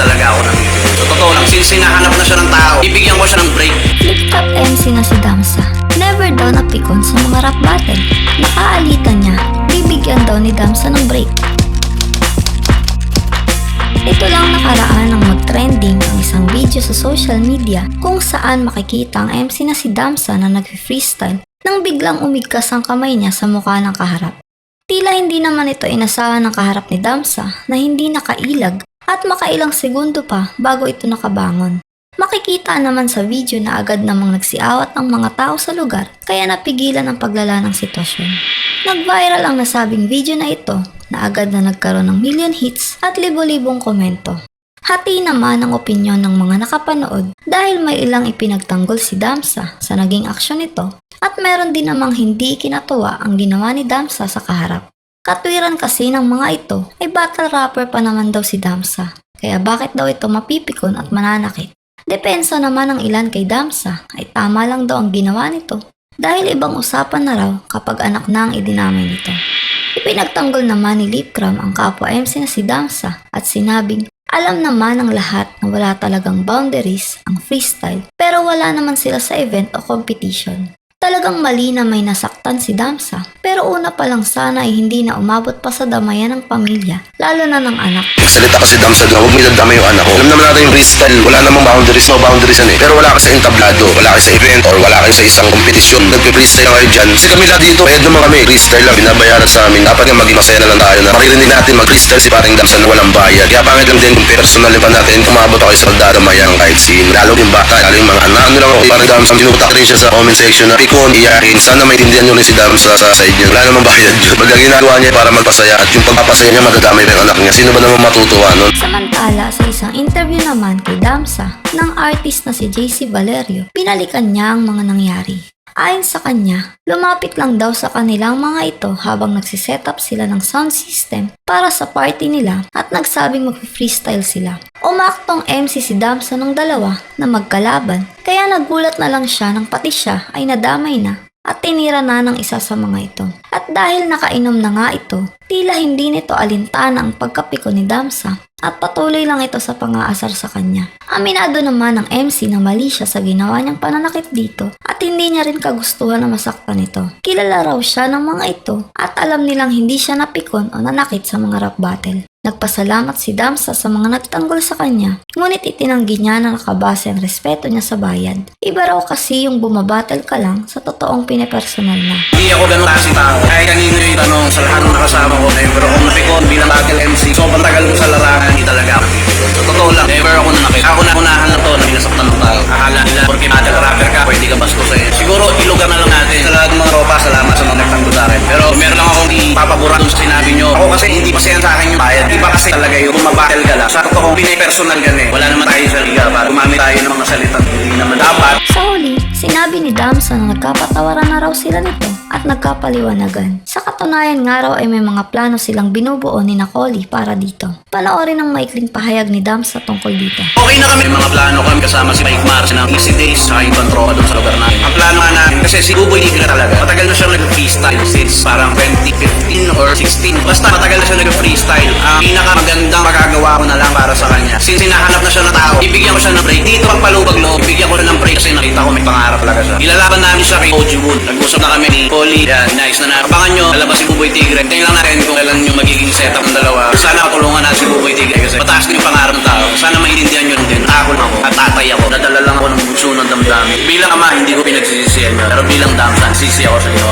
talaga ako napipikon. So totoo lang, since hinahanap na siya ng tao, ibigyan ko siya ng break. Flip-top MC na si Damsa. Never daw napikon sa mga rap battle. Nakaalitan niya, bibigyan daw ni Damsa ng break. Ito lang nakaraan ang mag-trending ang isang video sa social media kung saan makikita ang MC na si Damsa na nag-freestyle nang biglang umigkas ang kamay niya sa mukha ng kaharap. Tila hindi naman ito inasahan ng kaharap ni Damsa na hindi nakailag at makailang segundo pa bago ito nakabangon. Makikita naman sa video na agad namang nagsiawat ang mga tao sa lugar kaya napigilan ang paglala ng sitwasyon. Nag-viral ang nasabing video na ito na agad na nagkaroon ng million hits at libo-libong komento. Hati naman ang opinyon ng mga nakapanood dahil may ilang ipinagtanggol si Damsa sa naging aksyon nito at meron din namang hindi kinatuwa ang ginawa ni Damsa sa kaharap. Katwiran kasi ng mga ito ay battle rapper pa naman daw si Damsa, kaya bakit daw ito mapipikon at mananakit? Depensa naman ng ilan kay Damsa ay tama lang daw ang ginawa nito dahil ibang usapan na raw kapag anak na ang idinamay nito. Ipinagtanggol naman ni Lipcram ang kapwa MC na si Damsa at sinabing alam naman ng lahat na wala talagang boundaries ang freestyle pero wala naman sila sa event o competition. Talagang mali na may nasaktan si Damsa pero una pa lang sana ay hindi na umabot pa sa damayan ng pamilya lalo na ng anak. Salita kasi Damsa na huwag may damay yung anak ko. Alam naman natin yung freestyle, wala namang boundaries, no boundaries yan eh. Pero wala ka sa entablado, wala ka sa event or wala ka sa isang kompetisyon. Nagpe-freestyle kayo dyan. Kasi kami lahat dito, bayad naman kami. Freestyle lang, binabayaran sa amin. Dapat nga maging masaya na lang tayo na maririnig natin mag-freestyle si paring Damsa na walang bayad. Kaya pangit lang din kung personal pa natin umabot ako sa pagdadamayang kahit sino. Lalo yung bata, lalo yung mga anak. Ano lang ako, paring Damsa, tinutak rin siya sa comment section na pikon, iyakin. Sana maintindihan nyo rin si Damsa sa side niya. Wala namang bayad yun. Baga ginagawa niya para magpasaya at yung pagpapasaya niya madadamay pa yung anak niya. Sino ba naman matutuwa nun? Samantala sa isang interview naman kay Damsa ng artist na si JC Valerio, binalikan niya ang mga nangyari. Ayon sa kanya, lumapit lang daw sa kanilang mga ito habang nagsiset-up sila ng sound system para sa party nila at nagsabing mag-freestyle sila. Umaktong MC si Damsa ng dalawa na magkalaban kaya nagulat na lang siya nang pati siya ay nadamay na at tinira na ng isa sa mga ito. At dahil nakainom na nga ito, tila hindi nito alintana ang pagkapiko ni Damsa at patuloy lang ito sa pang-aasar sa kanya. Aminado naman ng MC na mali siya sa ginawa niyang pananakit dito at hindi niya rin kagustuhan na masaktan ito. Kilala raw siya ng mga ito at alam nilang hindi siya napikon o nanakit sa mga rap battle. Nagpasalamat si Damsa sa mga nagtanggol sa kanya, ngunit itinanggi niya na nakabase ang respeto niya sa bayad. Iba raw kasi yung bumabattle ka lang sa totoong pinepersonal na. Hindi ako ganun kasi tao. Kahit kanino yung tanong sa lahat ng nakasama ko, never ako napikon bilang battle MC. Sobrang tagal ko sa larangan, hindi talaga ako napikon. So totoo lang, never ako nanakit. Ako na unahan na to na binasaktan ng tao. Akala nila, porque battle rapper ka, pwede ka basto sa'yo. Siguro ilugan na lang natin. Sa lahat ng mga ropa, salamat sa mga nagtanggol sa akin. Pero meron lang akong ipapabura dun sa sinabi nyo. Ako kasi hindi masaya sa akin yung bayad. Iba kasi talaga yung bumabattle ka lang. Sa totoong pinipersonal ka eh. Wala naman tayo sa liga para gumamit tayo ng mga salitang hindi naman dapat. Sa huli, sinabi ni Damsa na nagkapatawaran na raw sila nito at nagkapaliwanagan. Sa katunayan nga raw ay may mga plano silang binubuo ni Nakoli para dito. Panoorin ang maikling pahayag ni Damsa tungkol dito. Okay na kami, mga plano kami kasama si Mike Mars ng Easy Days sa ibang tropa doon sa lugar namin. Ang plano nga namin, kasi si Buboy Tigre talaga, matagal na siya nag-freestyle since parang 2015 or 16. Basta matagal na siya nag-freestyle. Ang pinakamagandang magagawa ko na lang para sa kanya. Since hinahanap na siya ng tao, ibigyan ko siya ng break. Dito pagpalubag loob, ibigyan ko rin ng break kasi nakita ko may pangarap talaga siya. Ilalaban namin siya kay Oji Wood. Nag-usap na kami ni Polly. Yan, nice na abangan nyo, lalabas si Buboy Tigre. Tingnan lang natin kung kailan yung magiging setup ng dalawa. Sana katulungan natin si Buboy Tigre kasi mataas din yung pangarap ng tao. Sana maintindihan nyo din. Takol ako at tatay ako. Nadala lang ako ng bunso ng damdamin. Bilang ama, hindi ko pinagsisisihan nyo. Pero bilang Damsa, sisi ako sa ginawa